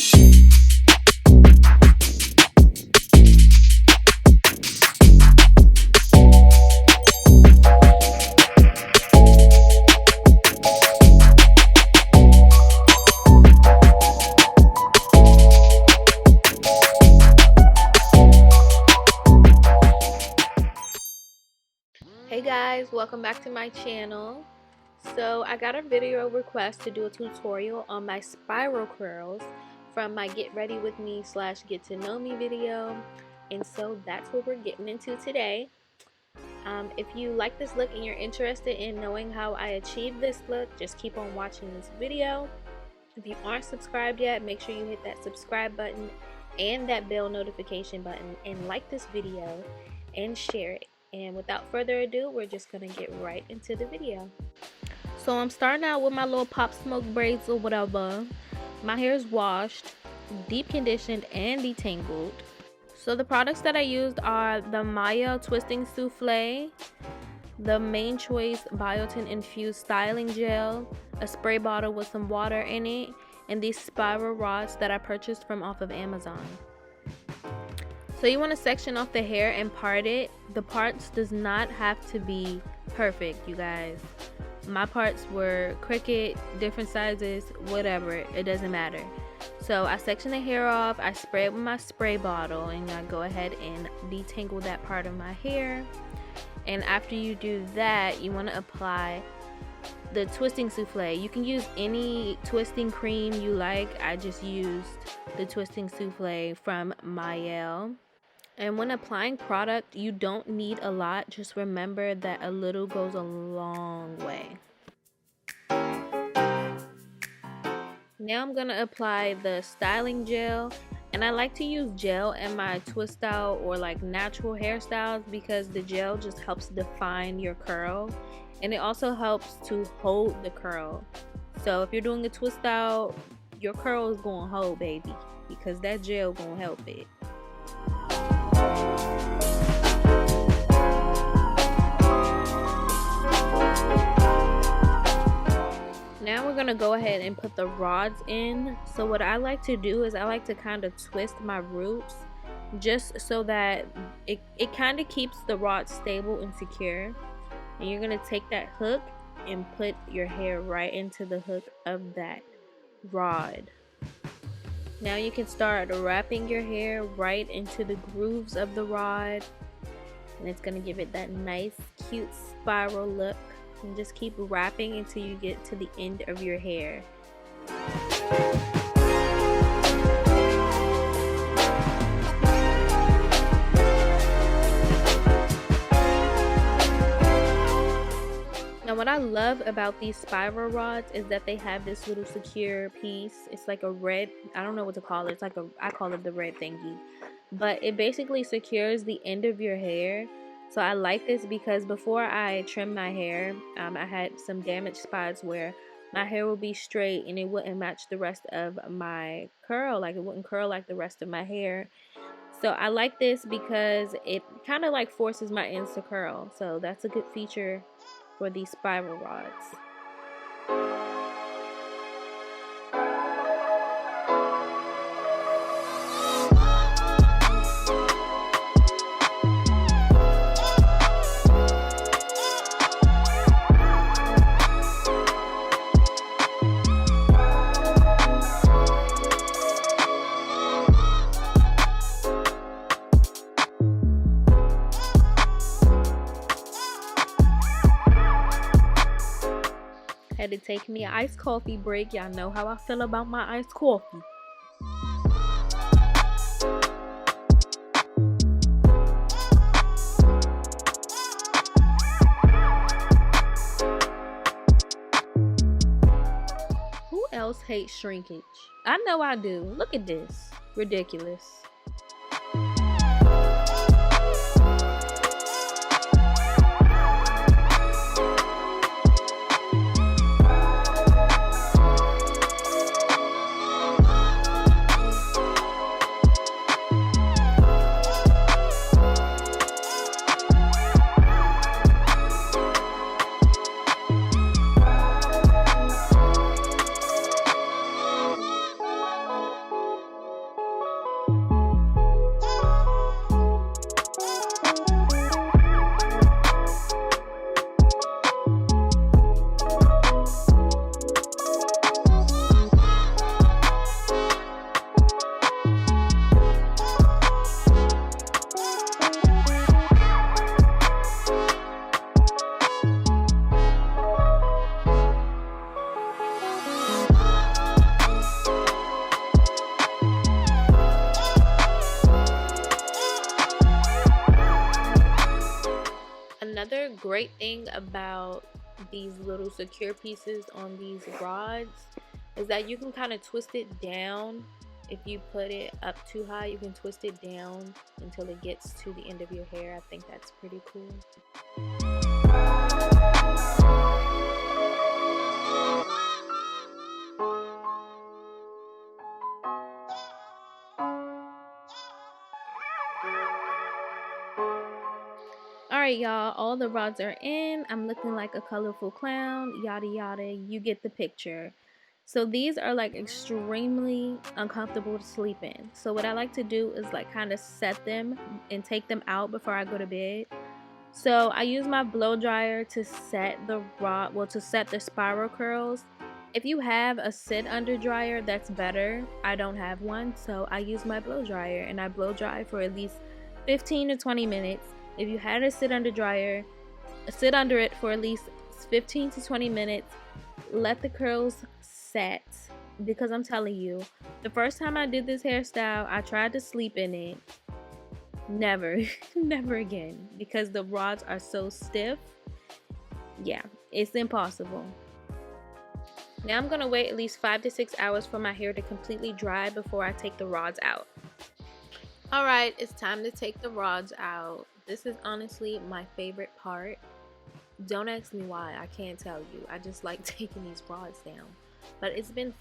Hey guys, welcome back to my channel. So I got a video request to do a tutorial on my spiral curls from my get ready with me / get to know me video, and so that's what we're getting into today. If you like this look and you're interested in knowing how I achieve this look, just keep on watching this video. If you aren't subscribed yet, make sure you hit that subscribe button and that bell notification button and like this video and share it. And without further ado, we're just gonna get right into the video. So I'm starting out with my little Pop Smoke braids or whatever. My hair is washed, deep conditioned, and detangled. So the products that I used are the Maya Twisting Souffle, the Main Choice Biotin Infused Styling Gel, a spray bottle with some water in it, and these spiral rods that I purchased from off of Amazon. So you want to section off the hair and part it. The parts does not have to be perfect, you guys. My parts were crooked, different sizes, whatever, it doesn't matter. So I section the hair off, I spray it with my spray bottle, and I go ahead and detangle that part of my hair. And after you do that, you want to apply the twisting souffle. You can use any twisting cream you like. I just used the twisting souffle from Mielle. And when applying product, you don't need a lot. Just remember that a little goes a long way. Now I'm gonna apply the styling gel, and I like to use gel in my twist out or like natural hairstyles because the gel just helps define your curl, and it also helps to hold the curl. So if you're doing a twist out, your curl is gonna hold, baby, because that gel gonna help it. Now we're gonna go ahead and put the rods in. So what I like to do is I like to kind of twist my roots just so that it kind of keeps the rod stable and secure. And you're gonna take that hook and put your hair right into the hook of that rod. Now you can start wrapping your hair right into the grooves of the rod, and it's gonna give it that nice cute spiral look. And just keep wrapping until you get to the end of your hair. Now what I love about these spiral rods is that they have this little secure piece. It's like a red, I don't know what to call it. It's like I call it the red thingy. But it basically secures the end of your hair. So I like this because before I trim my hair, I had some damaged spots where my hair would be straight and it wouldn't match the rest of my curl. Like it wouldn't curl like the rest of my hair. So I like this because it kind of like forces my ends to curl. So that's a good feature for these spiral rods. Had to take me an iced coffee break. Y'all know how I feel about my iced coffee. Who else hates shrinkage? I know I do. Look at this. Ridiculous. great thing about these little secure pieces on these rods is that you can kind of twist it down. If you put it up too high, you can twist it down until it gets to the end of your hair. I think that's pretty cool. Alright y'all, all the rods are in. I'm looking like a colorful clown, yada yada, you get the picture. So these are like extremely uncomfortable to sleep in. So what I like to do is like kind of set them and take them out before I go to bed. So I use my blow dryer to set the rod, well, to set the spiral curls. If you have a sit under dryer, that's better. I don't have one, so I use my blow dryer and I blow dry for at least 15 to 20 minutes. If you had a sit under dryer, sit under it for at least 15 to 20 minutes. Let the curls set, because I'm telling you, the first time I did this hairstyle, I tried to sleep in it. Never, never again, because the rods are so stiff. Yeah, it's impossible. Now I'm gonna wait at least 5 to 6 hours for my hair to completely dry before I take the rods out. Alright, it's time to take the rods out. This is honestly my favorite part. Don't ask me why, I can't tell you. I just like taking these rods down. But it's been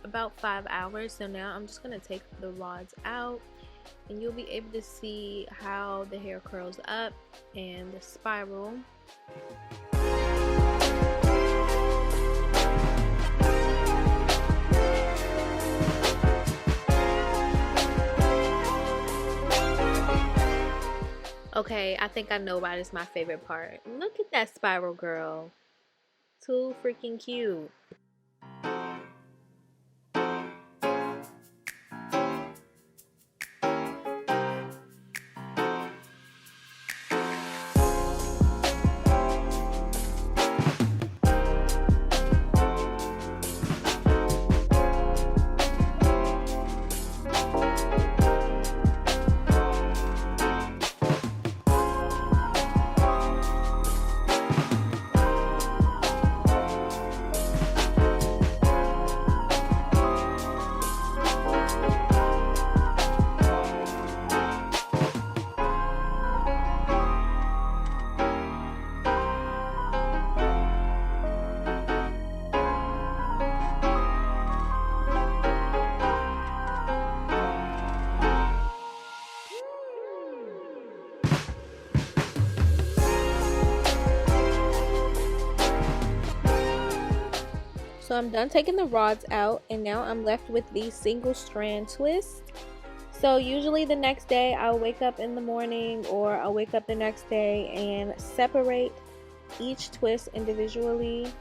about 5 hours, so now I'm just gonna take the rods out and you'll be able to see how the hair curls up and the spiral. Okay, I think I know why this is my favorite part. Look at that spiral, girl. Too freaking cute. So I'm done taking the rods out, and now I'm left with these single strand twists. So usually the next day I'll wake up in the morning, or I'll wake up the next day and separate each twist individually.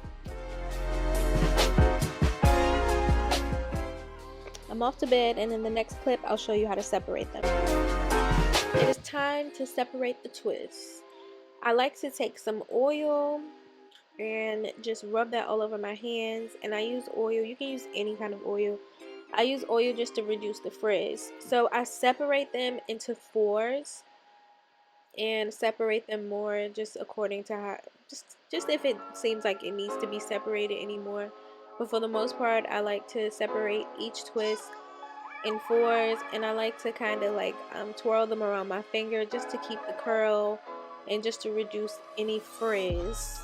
I'm off to bed, and in the next clip I'll show you how to separate them. It is time to separate the twists. I like to take some oil and just rub that all over my hands, and I use oil. You can use any kind of oil. I use oil just to reduce the frizz. So I separate them into fours and separate them more just according to how, just if it seems like it needs to be separated anymore. But for the most part, I like to separate each twist in fours, and I like to kind of like twirl them around my finger just to keep the curl and just to reduce any frizz.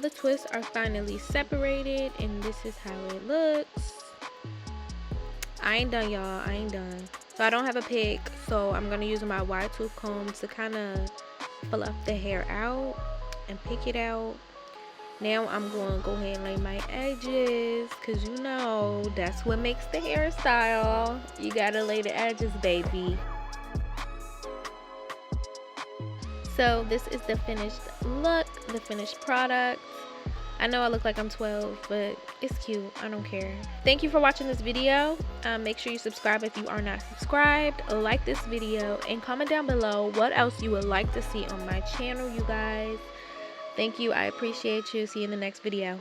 the twists are finally separated, and this is how it looks. I ain't done, y'all. I ain't done. So I don't have a pick, so I'm gonna use my wide tooth comb to kind of fluff the hair out and pick it out. Now I'm going to go ahead and lay my edges, because you know that's what makes the hairstyle. You gotta lay the edges, baby. So this is the finished look, the finished product. I know I look like I'm 12, but it's cute. I don't care. Thank you for watching this video. Make sure you subscribe if you are not subscribed. Like this video and comment down below what else you would like to see on my channel, you guys. Thank you. I appreciate you. See you in the next video.